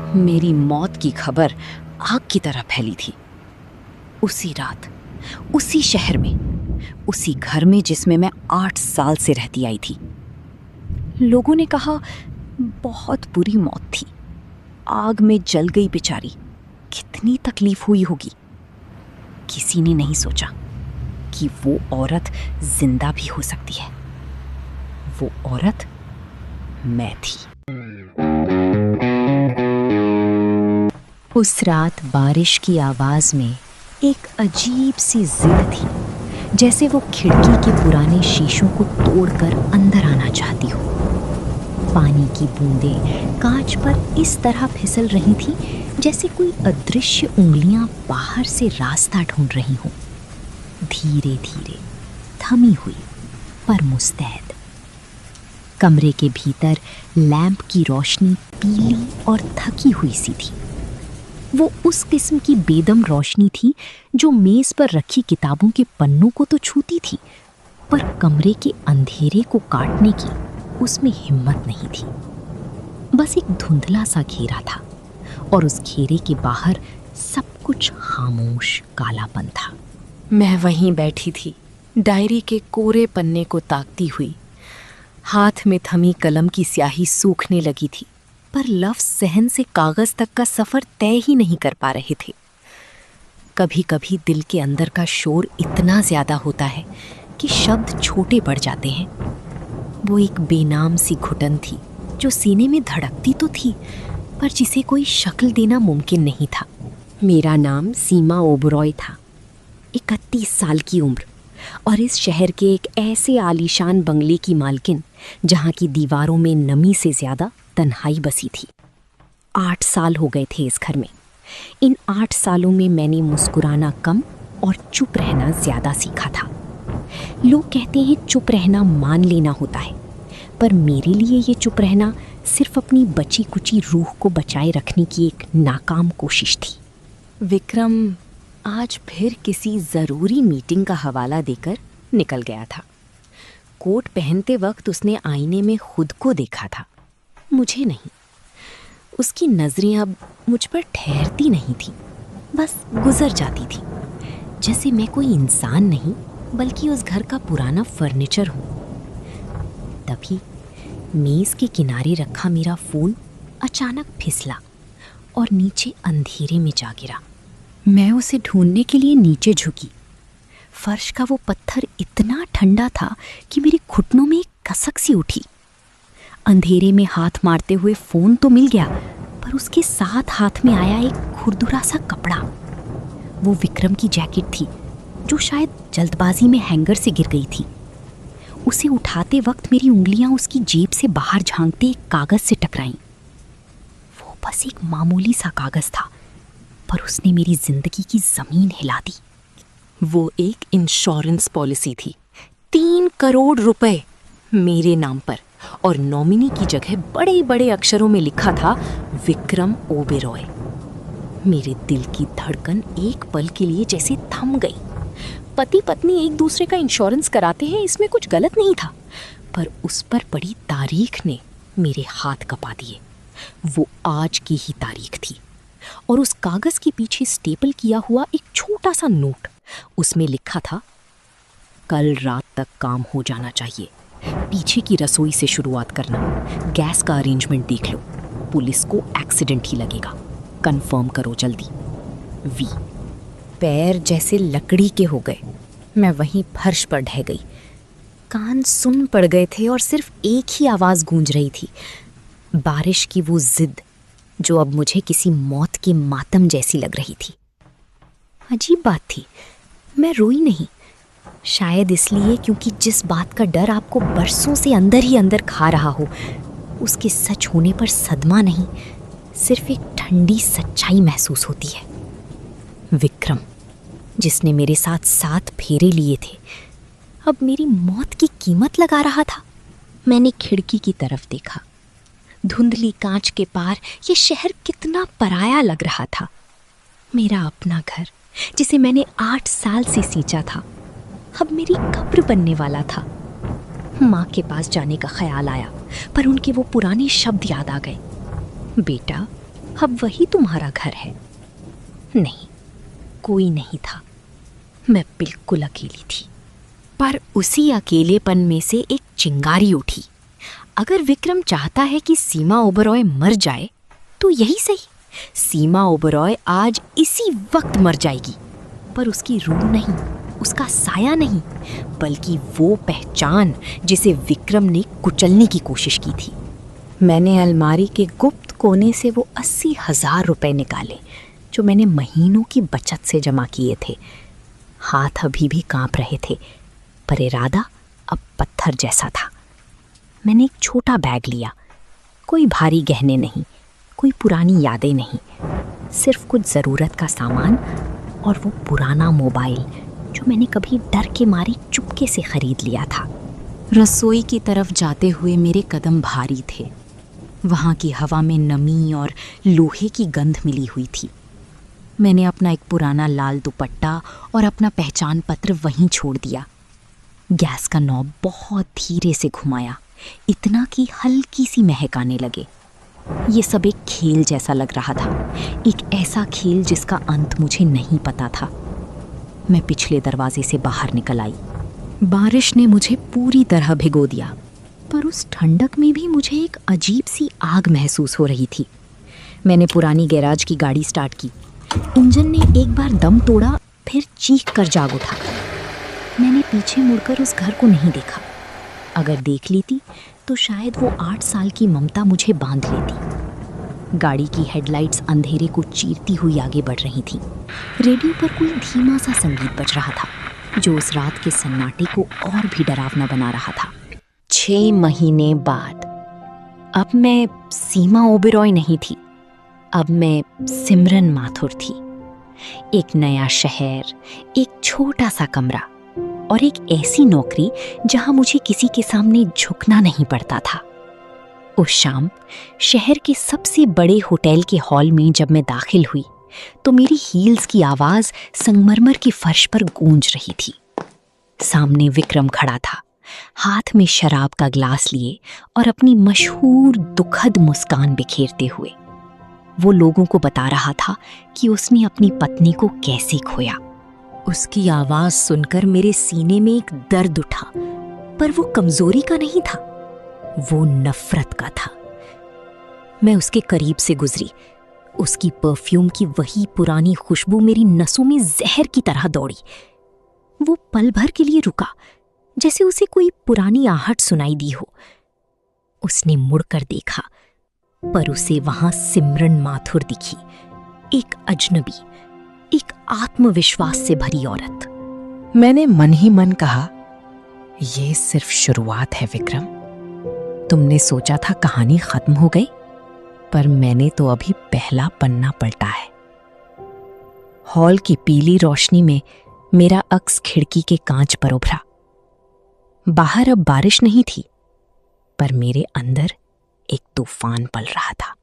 मेरी मौत की खबर आग की तरह फैली थी। उसी रात, उसी शहर में, उसी घर में जिसमें मैं 8 साल से रहती आई थी। लोगों ने कहा बहुत बुरी मौत थी, आग में जल गई बेचारी, कितनी तकलीफ हुई होगी। किसी ने नहीं सोचा कि वो औरत जिंदा भी हो सकती है। वो औरत मैं थी। उस रात बारिश की आवाज में एक अजीब सी जिद थी, जैसे वो खिड़की के पुराने शीशों को तोड़कर अंदर आना चाहती हो। पानी की बूंदें कांच पर इस तरह फिसल रही थी जैसे कोई अदृश्य उंगलियां बाहर से रास्ता ढूंढ रही हों। धीरे धीरे, थमी हुई पर मुस्तैद। कमरे के भीतर लैंप की रोशनी पीली और थकी हुई सी थी। वो उस किस्म की बेदम रोशनी थी जो मेज पर रखी किताबों के पन्नों को तो छूती थी, पर कमरे के अंधेरे को काटने की उसमें हिम्मत नहीं थी। बस एक धुंधला सा घेरा था और उस घेरे के बाहर सब कुछ खामोश कालापन था। मैं वहीं बैठी थी, डायरी के कोरे पन्ने को ताकती हुई। हाथ में थमी कलम की स्याही सूखने लगी थी, पर लफ्ज़ सहन से कागज तक का सफर तय ही नहीं कर पा रहे थे। कभी कभी दिल के अंदर का शोर इतना ज्यादा होता है कि शब्द छोटे पड़ जाते हैं। वो एक बेनाम सी घुटन थी जो सीने में धड़कती तो थी, पर जिसे कोई शक्ल देना मुमकिन नहीं था। मेरा नाम सीमा ओबरॉय था, 31 साल की उम्र, और इस शहर के एक ऐसे आलीशान बंगले की मालकिन जहाँ की दीवारों में नमी से ज्यादा तन्हाई बसी थी। 8 साल हो गए थे इस घर में। इन 8 सालों में मैंने मुस्कुराना कम और चुप रहना ज्यादा सीखा था। लोग कहते हैं चुप रहना मान लेना होता है, पर मेरे लिए ये चुप रहना सिर्फ अपनी बची कुची रूह को बचाए रखने की एक नाकाम कोशिश थी। विक्रम आज फिर किसी ज़रूरी मीटिंग का हवाला देकर निकल गया था। कोट पहनते वक्त उसने आईने में खुद को देखा था, मुझे नहीं। उसकी नज़रें अब मुझ पर ठहरती नहीं थी, बस गुजर जाती थी, जैसे मैं कोई इंसान नहीं बल्कि उस घर का पुराना फर्नीचर हूँ। तभी मेज़ के किनारे रखा मेरा फ़ोन अचानक फिसला और नीचे अंधेरे में जा गिरा। मैं उसे ढूंढने के लिए नीचे झुकी। फर्श का वो पत्थर इतना ठंडा था कि मेरे घुटनों में एक कसक सी उठी। अंधेरे में हाथ मारते हुए फ़ोन तो मिल गया, पर उसके साथ हाथ में आया एक खुरदुरा सा कपड़ा। वो विक्रम की जैकेट थी जो शायद जल्दबाजी में हैंगर से गिर गई थी। उसे उठाते वक्त मेरी उंगलियां उसकी जेब से बाहर झांकते एक कागज से टकराईं। वो बस एक मामूली सा कागज था, पर उसने मेरी जिंदगी की जमीन हिला दी। वो एक इंश्योरेंस पॉलिसी थी, 3 करोड़ रुपए मेरे नाम पर, और नॉमिनी की जगह बड़े बड़े अक्षरों में लिखा था विक्रम ओबेरॉय। मेरे दिल की धड़कन एक पल के लिए जैसे थम गई। पति पत्नी एक दूसरे का इंश्योरेंस कराते हैं, इसमें कुछ गलत नहीं था, पर उस पर पड़ी तारीख ने मेरे हाथ कपा दिए। वो आज की ही तारीख थी, और उस कागज के पीछे स्टेपल किया हुआ एक छोटा सा नोट। उसमें लिखा था, कल रात तक काम हो जाना चाहिए। पीछे की रसोई से शुरुआत करना, गैस का अरेंजमेंट देख लो, पुलिस को एक्सीडेंट ही लगेगा, कंफर्म करो जल्दी। वी। पैर जैसे लकड़ी के हो गए। मैं वहीं फर्श पर ढह गई। कान सुन पड़ गए थे और सिर्फ एक ही आवाज़ गूंज रही थी, बारिश की वो जिद जो अब मुझे किसी मौत के मातम जैसी लग रही थी। अजीब बात थी, मैं रोई नहीं, शायद इसलिए क्योंकि जिस बात का डर आपको बरसों से अंदर ही अंदर खा रहा हो, उसके सच होने पर सदमा नहीं, सिर्फ एक ठंडी सच्चाई महसूस होती है। विक्रम, जिसने मेरे साथ 7 फेरे लिए थे, अब मेरी मौत की कीमत लगा रहा था। मैंने खिड़की की तरफ देखा। धुंधली कांच के पार ये शहर कितना पराया लग रहा था। मेरा अपना घर, जिसे मैंने 8 साल से सींचा था, अब मेरी कब्र बनने वाला था। माँ के पास जाने का ख्याल आया, पर उनके वो पुराने शब्द याद आ गए, बेटा अब वही तुम्हारा घर है। नहीं, कोई नहीं था। मैं बिल्कुल अकेली थी। पर उसी अकेलेपन में से एक चिंगारी उठी। अगर विक्रम चाहता है कि सीमा ओबरॉय मर जाए तो यही सही। सीमा ओबरॉय आज इसी वक्त मर जाएगी, पर उसकी रूह नहीं, उसका साया नहीं, बल्कि वो पहचान जिसे विक्रम ने कुचलने की कोशिश की थी। मैंने अलमारी के गुप्त कोने से वो 80,000 रुपए निकाले जो मैंने महीनों की बचत से जमा किए थे। हाथ अभी भी कांप रहे थे, पर इरादा अब पत्थर जैसा था। मैंने एक छोटा बैग लिया। कोई भारी गहने नहीं, कोई पुरानी यादें नहीं, सिर्फ कुछ ज़रूरत का सामान और वो पुराना मोबाइल जो मैंने कभी डर के मारे चुपके से खरीद लिया था। रसोई की तरफ जाते हुए मेरे कदम भारी थे। वहाँ की हवा में नमी और लोहे की गंध मिली हुई थी। मैंने अपना एक पुराना लाल दुपट्टा और अपना पहचान पत्र वहीं छोड़ दिया। गैस का नॉब बहुत धीरे से घुमाया, इतना कि हल्की सी महक आने लगे। ये सब एक खेल जैसा लग रहा था, एक ऐसा खेल जिसका अंत मुझे नहीं पता था। मैं पिछले दरवाजे से बाहर निकल आई। बारिश ने मुझे पूरी तरह भिगो दिया, पर उस ठंडक में भी मुझे एक अजीब सी आग महसूस हो रही थी। मैंने पुरानी गैराज की गाड़ी स्टार्ट की। इंजन ने एक बार दम तोड़ा, फिर चीख कर जाग उठा। मैंने पीछे मुड़कर उस घर को नहीं देखा। अगर देख लेती तो शायद वो 8 साल की ममता मुझे बांध लेती। गाड़ी की हेडलाइट्स अंधेरे को चीरती हुई आगे बढ़ रही थी। रेडियो पर कोई धीमा सा संगीत बज रहा था जो उस रात के सन्नाटे को और भी डरावना बना रहा था। 6 महीने बाद अब मैं सीमा ओबेरॉय नहीं थी, अब मैं सिमरन माथुर थी। एक नया शहर, एक छोटा सा कमरा और एक ऐसी नौकरी जहां मुझे किसी के सामने झुकना नहीं पड़ता था। उस शाम शहर के सबसे बड़े होटल के हॉल में जब मैं दाखिल हुई तो मेरी हील्स की आवाज संगमरमर के फर्श पर गूंज रही थी। सामने विक्रम खड़ा था, हाथ में शराब का ग्लास लिए और अपनी मशहूर दुखद मुस्कान बिखेरते हुए। वो लोगों को बता रहा था कि उसने अपनी पत्नी को कैसे खोया। उसकी आवाज सुनकर मेरे सीने में एक दर्द उठा, पर वो कमजोरी का नहीं था, वो नफरत का था। मैं उसके करीब से गुजरी। उसकी परफ्यूम की वही पुरानी खुशबू मेरी नसों में जहर की तरह दौड़ी। वो पल भर के लिए रुका, जैसे उसे कोई पुरानी आहट सुनाई दी हो। उसने मुड़कर देखा, पर उसे वहां सिमरन माथुर दिखी, एक अजनबी, एक आत्मविश्वास से भरी औरत। मैंने मन ही मन कहा, यह सिर्फ शुरुआत है विक्रम। तुमने सोचा था कहानी खत्म हो गई, पर मैंने तो अभी पहला पन्ना पलटा है। हॉल की पीली रोशनी में मेरा अक्स खिड़की के कांच पर उभरा। बाहर अब बारिश नहीं थी, पर मेरे अंदर एक तूफान पल रहा था।